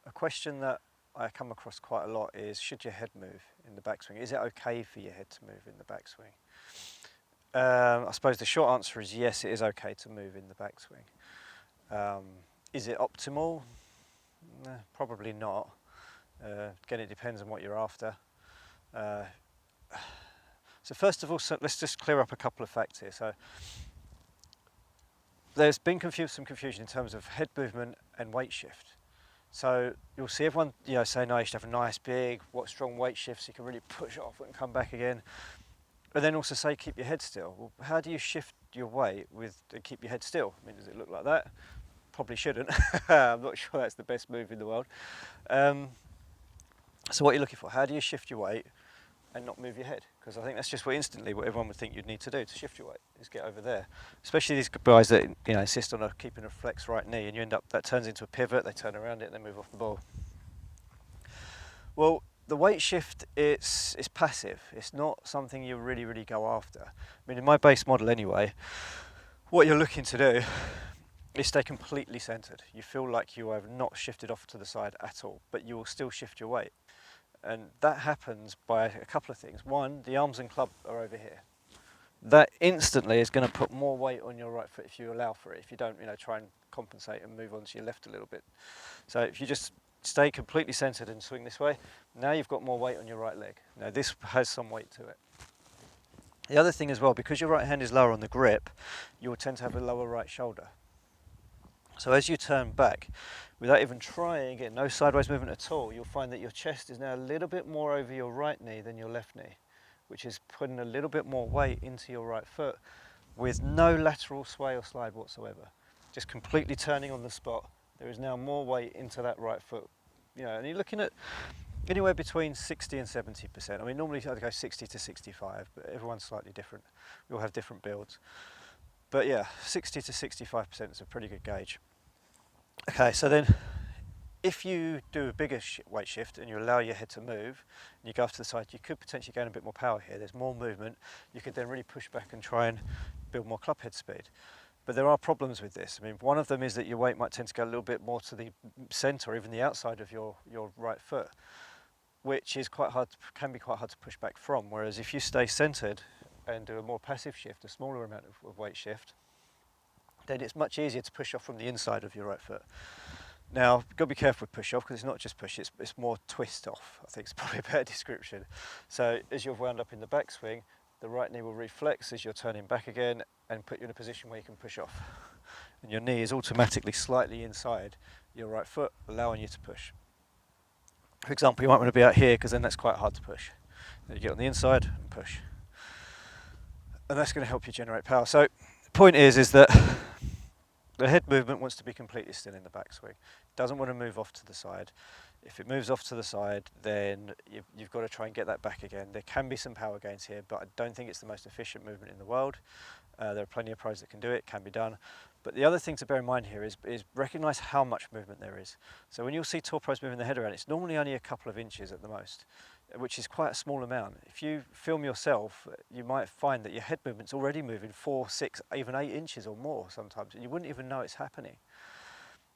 A question that I come across quite a lot is, should your head move in the backswing? Is it okay for your head to move in the backswing? I suppose the short answer is yes, it is okay to move in the backswing. Is it optimal? Probably not. Again, it depends on what you're after. So first of all, let's just clear up a couple of facts here. So there's been some confusion in terms of head movement and weight shift. So you'll see everyone, say, no, you should have a nice big, strong weight shift so you can really push off and come back again. But then also say keep your head still. Well, how do you shift your weight and keep your head still? I mean, does it look like that? Probably shouldn't. I'm not sure that's the best move in the world. So what you're looking for, how do you shift your weight and not move your head? Because I think that's just what everyone would think you'd need to do to shift your weight, is get over there. Especially these guys that insist on keeping a flex right knee, and you end up, that turns into a pivot, they turn around it and they move off the ball. Well, the weight shift, it's passive. It's not something you really go after. I mean, in my base model anyway, what you're looking to do is stay completely centered. You feel like you have not shifted off to the side at all, but you will still shift your weight. And that happens by a couple of things. One, the arms and club are over here. That instantly is going to put more weight on your right foot if you allow for it. If you don't, try and compensate and move on to your left a little bit. So if you just stay completely centered and swing this way, now you've got more weight on your right leg. Now this has some weight to it. The other thing as well, because your right hand is lower on the grip, you'll tend to have a lower right shoulder. So as you turn back, without even trying, again, no sideways movement at all, you'll find that your chest is now a little bit more over your right knee than your left knee, which is putting a little bit more weight into your right foot with no lateral sway or slide whatsoever. Just completely turning on the spot, there is now more weight into that right foot. And you're looking at anywhere between 60 and 70%. I mean, normally I'd go 60 to 65, but everyone's slightly different. We all have different builds. But yeah, 60 to 65% is a pretty good gauge. Okay, so then if you do a bigger weight shift and you allow your head to move and you go off to the side, you could potentially gain a bit more power here. There's more movement. You could then really push back and try and build more club head speed. But there are problems with this. I mean, one of them is that your weight might tend to go a little bit more to the center or even the outside of your right foot, which is can be quite hard to push back from. Whereas if you stay centered and do a more passive shift, a smaller amount of weight shift, then it's much easier to push off from the inside of your right foot. Now, you've got to be careful with push off, because it's not just push, it's more twist off. I think it's probably a better description. So as you've wound up in the backswing, the right knee will reflex as you're turning back again and put you in a position where you can push off. And your knee is automatically slightly inside your right foot, allowing you to push. For example, you might want to be out here, because then that's quite hard to push. Then you get on the inside and push. And that's going to help you generate power. So the point is that the head movement wants to be completely still in the backswing. It doesn't want to move off to the side. If it moves off to the side, then you've got to try and get that back again. There can be some power gains here, but I don't think it's the most efficient movement in the world. There are plenty of pros that can do it, can be done. But the other thing to bear in mind here is recognise how much movement there is. So when you'll see tour pros moving their head around, it's normally only a couple of inches at the most, which is quite a small amount. If you film yourself, you might find that your head movement's already moving 4, 6, even 8 inches or more sometimes, and you wouldn't even know it's happening.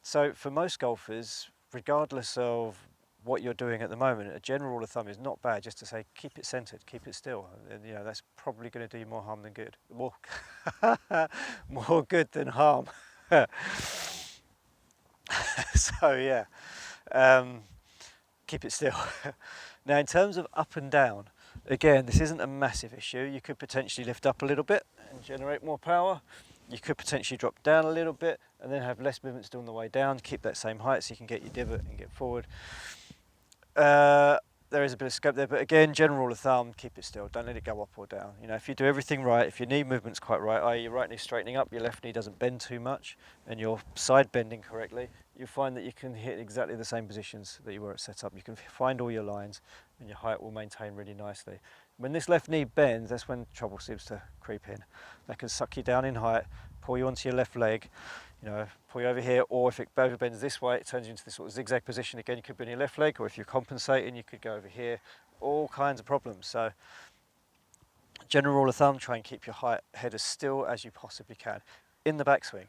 So for most golfers, regardless of what you're doing at the moment, a general rule of thumb is not bad just to say keep it centered, keep it still, and that's probably going to do you more harm than good. More good than harm. So yeah, keep it still. Now in terms of up and down, again, this isn't a massive issue. You could potentially lift up a little bit and generate more power. You could potentially drop down a little bit and then have less movement still on the way down, keep that same height so you can get your divot and get forward. There is a bit of scope there, but again, general rule of thumb, keep it still, don't let it go up or down. If you do everything right, if your knee movement's quite right, i.e. your right knee straightening up, your left knee doesn't bend too much, and you're side bending correctly, you find that you can hit exactly the same positions that you were at setup. You can find all your lines, and your height will maintain really nicely. When this left knee bends, that's when trouble seems to creep in. That can suck you down in height, pull you onto your left leg, pull you over here, or if it bends this way, it turns you into this sort of zigzag position. Again, you could be on your left leg, or if you're compensating, you could go over here. All kinds of problems. So, general rule of thumb, try and keep your head as still as you possibly can. In the backswing.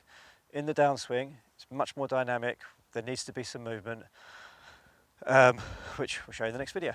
In the downswing, it's much more dynamic. There needs to be some movement. which we'll show you in the next video.